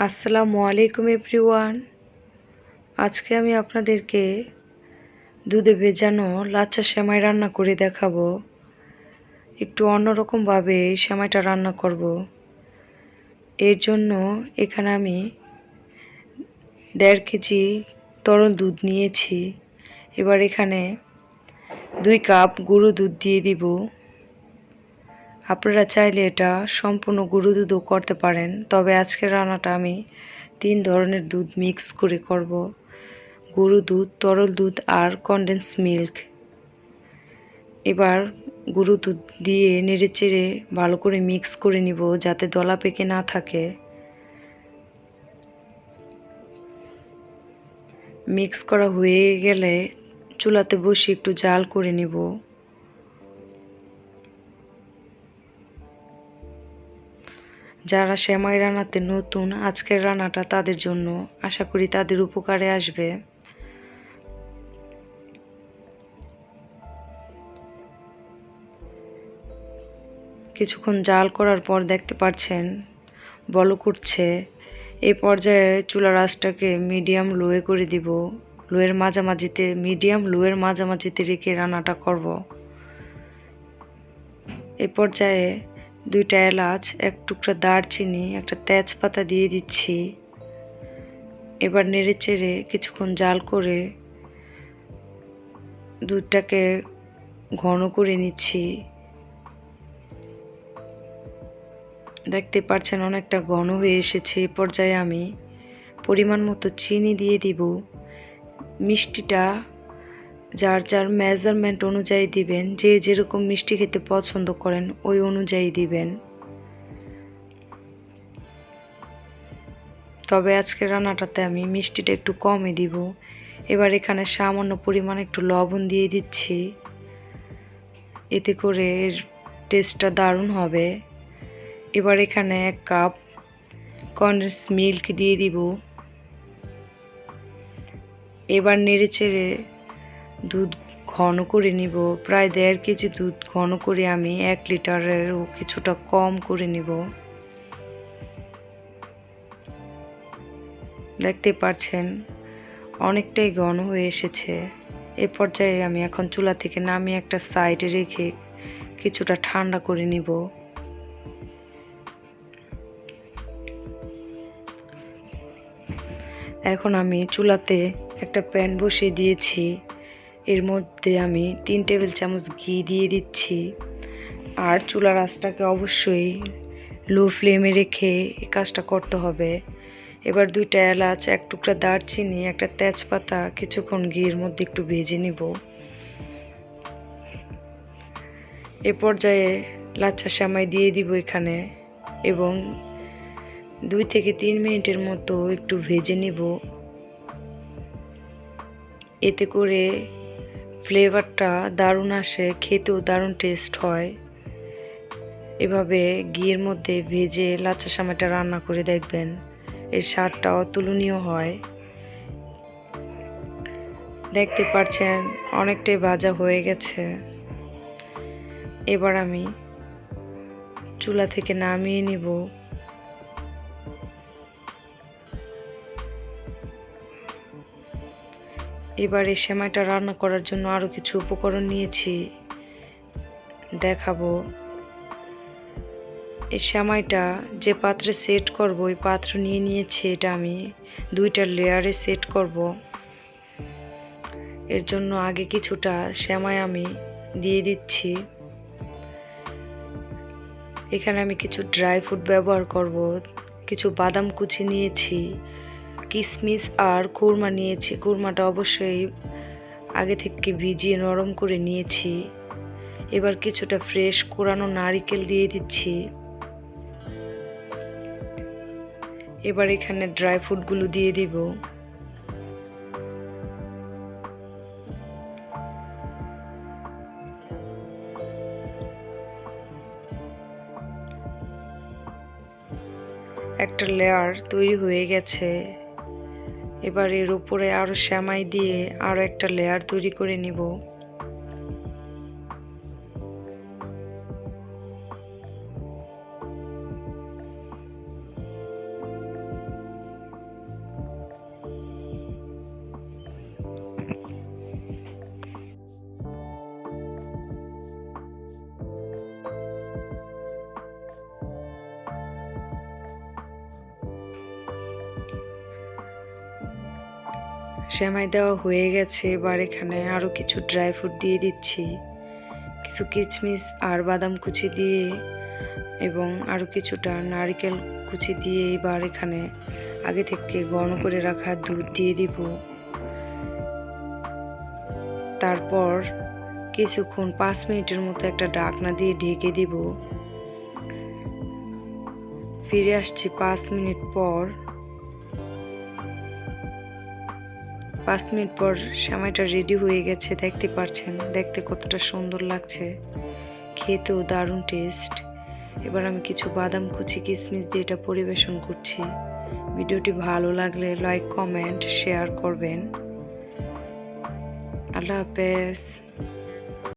আসসালামু আলাইকুম এভরিওয়ান। আজকে আমি আপনাদেরকে দুধে ভেজানো লাচ্চা সেমাই রান্না করে দেখাবো। একটু অন্যরকমভাবে এই সেমাইটা রান্না করব। এর জন্য এখানে আমি 1.5 কেজি তরল দুধ নিয়েছি। এবার এখানে 2 কাপ গুঁড়ো দুধ দিয়ে দিব। আপনারা চাইলে এটা সম্পূর্ণ গুঁড়ো দুধও করতে পারেন, তবে আজকের রান্নাটা আমি 3 ধরনের দুধ মিক্স করে করব। গুঁড়ো দুধ, তরল দুধ আর কনডেন্স মিল্ক। এবার গুঁড়ো দুধ দিয়ে নেড়েচেড়ে ভালো করে মিক্স করে নিব যাতে দলা পেকে না থাকে। মিক্স করা হয়ে গেলে চুলাতে বসে একটু জাল করে নিব। যারা সেমাই রান্নাতে নতুন, আজকের রান্নাটা তাদের জন্য, আশা করি তাদের উপকারে আসবে। কিছুক্ষণ জাল করার পর দেখতে পাচ্ছেন বলক উঠছে। এই পর্যায়ে চুলার আঁচটাকে মিডিয়াম লোয়ে করে দিব। মিডিয়াম লোয়ের মাঝামাঝিতে রেখে রান্নাটা করব। এই পর্যায়ে 2টা এলাচ, 1 টুকরা দারচিনি, একটা তেজপাতা দিয়ে দিচ্ছি। এবার নেড়েচেড়ে কিছুক্ষণ জাল করে দুধটাকে ঘন করে নিচ্ছি। দেখতে পাচ্ছেন অনেকটা ঘন হয়ে এসেছে। এই পর্যায়ে আমি পরিমাণ মতো চিনি দিয়ে দিব। মিষ্টিটা যার যার মেজারমেন্ট অনুযায়ী দিবেন, যে যেরকম মিষ্টি খেতে পছন্দ করেন ওই অনুযায়ী দিবেন। তবে আজকে রান্নাটাতে আমি মিষ্টিটা একটু কমই দিব। এবার এখানে সামান্য পরিমাণ একটু লবণ দিয়ে দিচ্ছি, এতে করে এর টেস্টটা দারুণ হবে। এবার এখানে 1 কাপ কনডেন্স মিল্ক দিয়ে দিব। এবার নেড়েচেড়ে দুধ ঘন করে নিব। প্রায় 1.5 কেজি দুধ ঘন করে আমি 1 লিটারেরও কিছুটা কম করে নিব। দেখতে পাচ্ছেন অনেকটাই ঘন হয়ে এসেছে। এ পর্যায়ে আমি এখন চুলা থেকে নামিয়ে একটা সাইডে রেখে কিছুটা ঠান্ডা করে নিব। এখন আমি চুলাতে একটা প্যান বসিয়ে দিয়েছি। এর মধ্যে আমি 3 টেবিল চামচ ঘি দিয়ে দিচ্ছি। আর চুলার আঁচটাকে অবশ্যই লো ফ্লেমে রেখে এই কাজটা করতে হবে। এবার 2টা এলাচ, 1 টুকরা দারচিনি, একটা তেজপাতা কিছুক্ষণ ঘির মধ্যে একটু ভেজে নিব। এ পর্যায়ে লাচ্চা সেমাই দিয়ে দিব এখানে এবং 2 থেকে 3 মিনিটের মতো একটু ভেজে নিব। এতে করে ফ্লেভারটা দারুণ আসে, খেতেও দারুণ টেস্ট হয়। এভাবে ঘিয়ের মধ্যে ভেজে লাচ্চা সেমাইটা রান্না করে দেখবেন, এর স্বাদটা অতুলনীয় হয়। দেখতে পাচ্ছেন অনেকটাই ভাজা হয়ে গেছে। এবার আমি চুলা থেকে নামিয়ে নিব। এবার এই সেমাইটা রান্না করার জন্য আরও কিছু উপকরণ নিয়েছি, দেখাবো। এই সেমাইটা যে পাত্রে সেট করব ওই পাত্র নিয়ে নিয়েছি। এটা আমি 2টা লেয়ারে সেট করব। এর জন্য আগে কিছুটা সেমাই আমি দিয়ে দিচ্ছি। এখানে আমি কিছু ড্রাই ফ্রুট ব্যবহার করব। কিছু বাদাম কুচি নিয়েছি, কিশমিশ আর খুরমা নিয়েছি। খুরমাটা অবশ্যই আগে থেকে ভিজিয়ে নরম করে নিয়েছি। এবার কিছুটা ফ্রেশ কোরানো নারকেল দিয়ে দিচ্ছি। এবার এখানে ড্রাই ফ্রুটগুলো দিয়ে দিব। একটা লেয়ার তৈরি হয়ে গেছে। এবার এর উপরে আরো সেমাই দিয়ে আরো একটা লেয়ার তৈরি করে নিব। সেমাই দেওয়া হয়ে গেছে। এবার এখানে আরও কিছু ড্রাই ফ্রুট দিয়ে দিচ্ছি, কিছু কিশমিশ আর বাদাম কুচি দিয়ে এবং আরও কিছুটা নারকেল কুচি দিয়ে এবার এখানে আগে থেকে ঘন করে রাখা দুধ দিয়ে দিব। তারপর কিছুক্ষণ 5 মিনিটের মতো একটা ঢাকনা দিয়ে ঢেকে দিব। ফিরে আসছি 5 মিনিট পর। 5 মিনিট পর সেমাইটা রেডি হয়ে গেছে, দেখতে পাচ্ছেন দেখতে কতটা সুন্দর লাগছে, খেতেও দারুণ টেস্ট। এবার আমি কিছু বাদাম কুচি কিশমিশ দিয়ে এটা পরিবেশন করছি। ভিডিওটি ভালো লাগলে লাইক কমেন্ট শেয়ার করবেন। আল্লাহ হাফেজ।